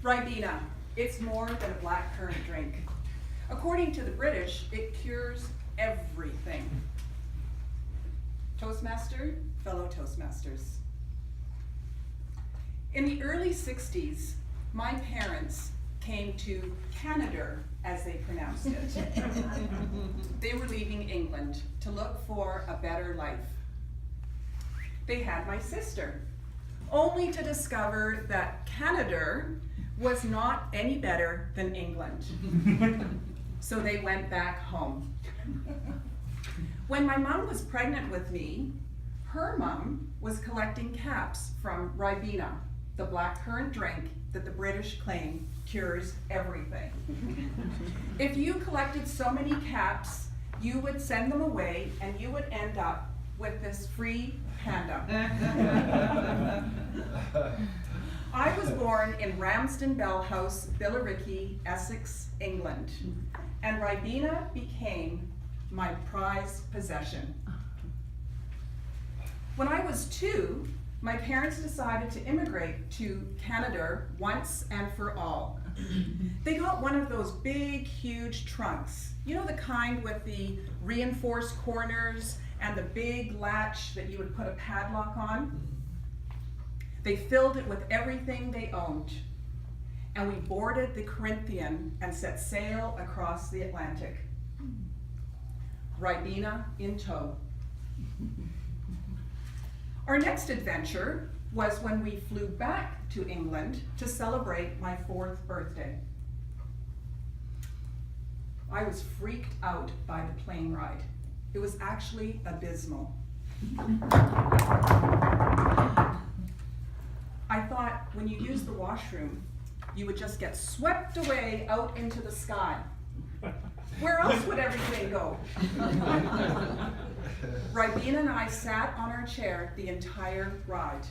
Ribena, it's more than a black currant drink. According to the British, it cures everything. Toastmaster, fellow Toastmasters. In the early 60s, my parents came to Canada, as they pronounced it. They were leaving England to look for a better life. They had my sister, only to discover that Canada was not any better than England. So they went back home. When my mom was pregnant with me, her mom was collecting caps from Ribena, the black currant drink that the British claim cures everything. If you collected so many caps, you would send them away and you would end up with this free panda. I was born in Ramsden Bell House, Billericay, Essex, England, and Ribena became my prized possession. When I was 2, my parents decided to immigrate to Canada once and for all. They got one of those big, huge trunks. You know, the kind with the reinforced corners and the big latch that you would put a padlock on? They filled it with everything they owned. And we boarded the Corinthian and set sail across the Atlantic. Ribena in tow. Our next adventure was when we flew back to England to celebrate my 4th birthday. I was freaked out by the plane ride. It was actually abysmal. I thought when you use the washroom, you would just get swept away out into the sky. Where else would everything go? Ribena and I sat on our chair the entire ride.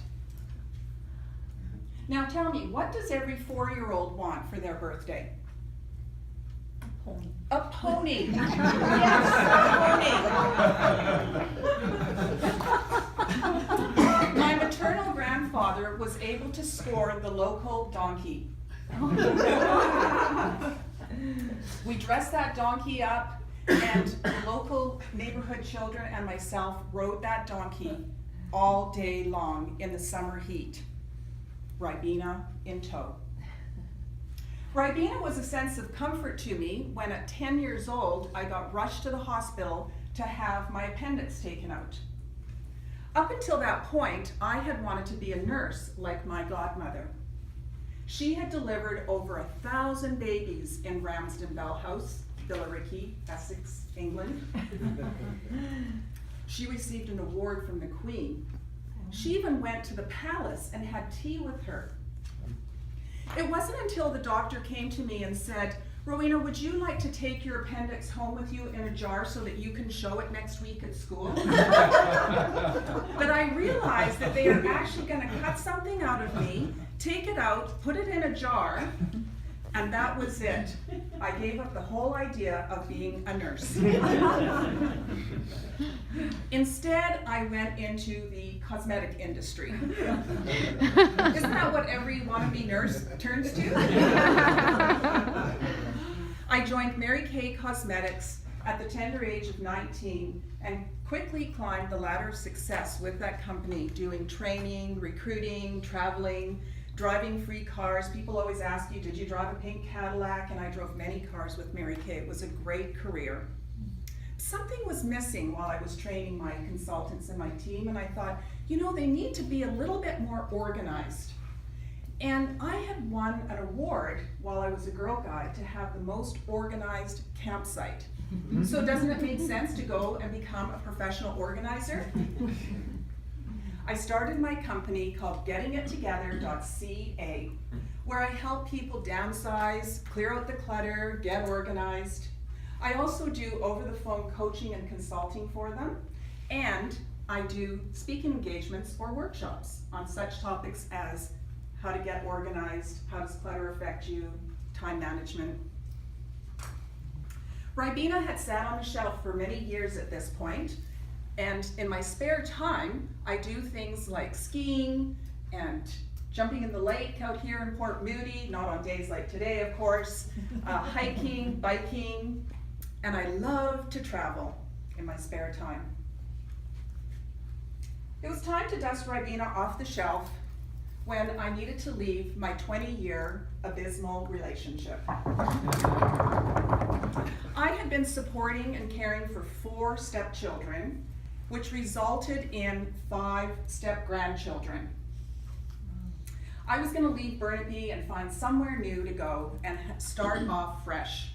Now tell me, what does every 4-year-old want for their birthday? A pony. Yes, a pony. My maternal grandfather was able to score the local donkey. We dressed that donkey up, and the local neighborhood children and myself rode that donkey all day long in the summer heat. Ribena in tow. Ribena was a sense of comfort to me when at 10 years old I got rushed to the hospital to have my appendix taken out. Up until that point, I had wanted to be a nurse like my godmother. She had delivered over 1,000 babies in Ramsden Bell House, Billericay, Essex, England. She received an award from the Queen. She even went to the palace and had tea with her. It wasn't until the doctor came to me and said, "Rowena, would you like to take your appendix home with you in a jar so that you can show it next week at school?" That I realized that they are actually going to cut something out of me, take it out, put it in a jar, and that was it. I gave up the whole idea of being a nurse. Instead, I went into the cosmetic industry. Isn't that what every wannabe nurse turns to? I joined Mary Kay Cosmetics at the tender age of 19 and quickly climbed the ladder of success with that company, doing training, recruiting, traveling, driving free cars. People always ask you, did you drive a pink Cadillac? And I drove many cars with Mary Kay. It was a great career. Something was missing while I was training my consultants and my team, and I thought, you know, they need to be a little bit more organized. And I had won an award while I was a Girl Guide to have the most organized campsite. So doesn't it make sense to go and become a professional organizer? I started my company called GettingItTogether.ca, where I help people downsize, clear out the clutter, get organized. I also do over-the-phone coaching and consulting for them, and I do speaking engagements or workshops on such topics as how to get organized, how does clutter affect you, time management. Ribena had sat on the shelf for many years at this point, and in my spare time, I do things like skiing and jumping in the lake out here in Port Moody, not on days like today, of course, hiking, biking, and I love to travel in my spare time. It was time to dust Ribena off the shelf when I needed to leave my 20-year abysmal relationship. I had been supporting and caring for 4 stepchildren, which resulted in 5 step-grandchildren. I was going to leave Burnaby and find somewhere new to go and start off fresh.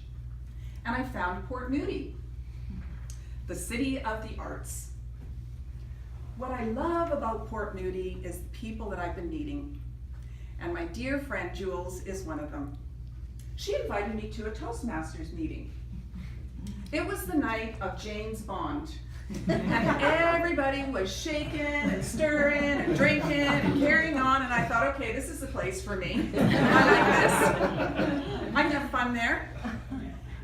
And I found Port Moody, the city of the arts. What I love about Port Moody is the people that I've been meeting. And my dear friend Jules is one of them. She invited me to a Toastmasters meeting. It was the night of James Bond. And everybody was shaking and stirring and drinking and carrying on, and I thought, okay, this is the place for me. I like this. I can have fun there.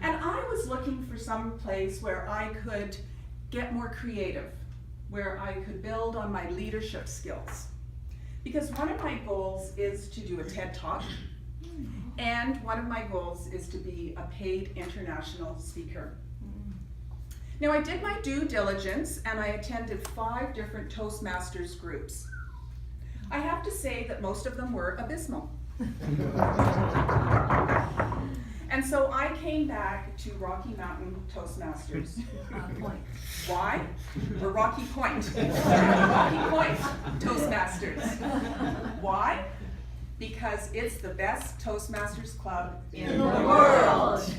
And I was looking for some place where I could get more creative, where I could build on my leadership skills. Because one of my goals is to do a TED Talk, and one of my goals is to be a paid international speaker. Now, I did my due diligence and I attended 5 different Toastmasters groups. I have to say that most of them were abysmal. And so I came back to Rocky Mountain Toastmasters. Why? Or Rocky Point. Rocky Point Toastmasters. Why? Because it's the best Toastmasters club in the world.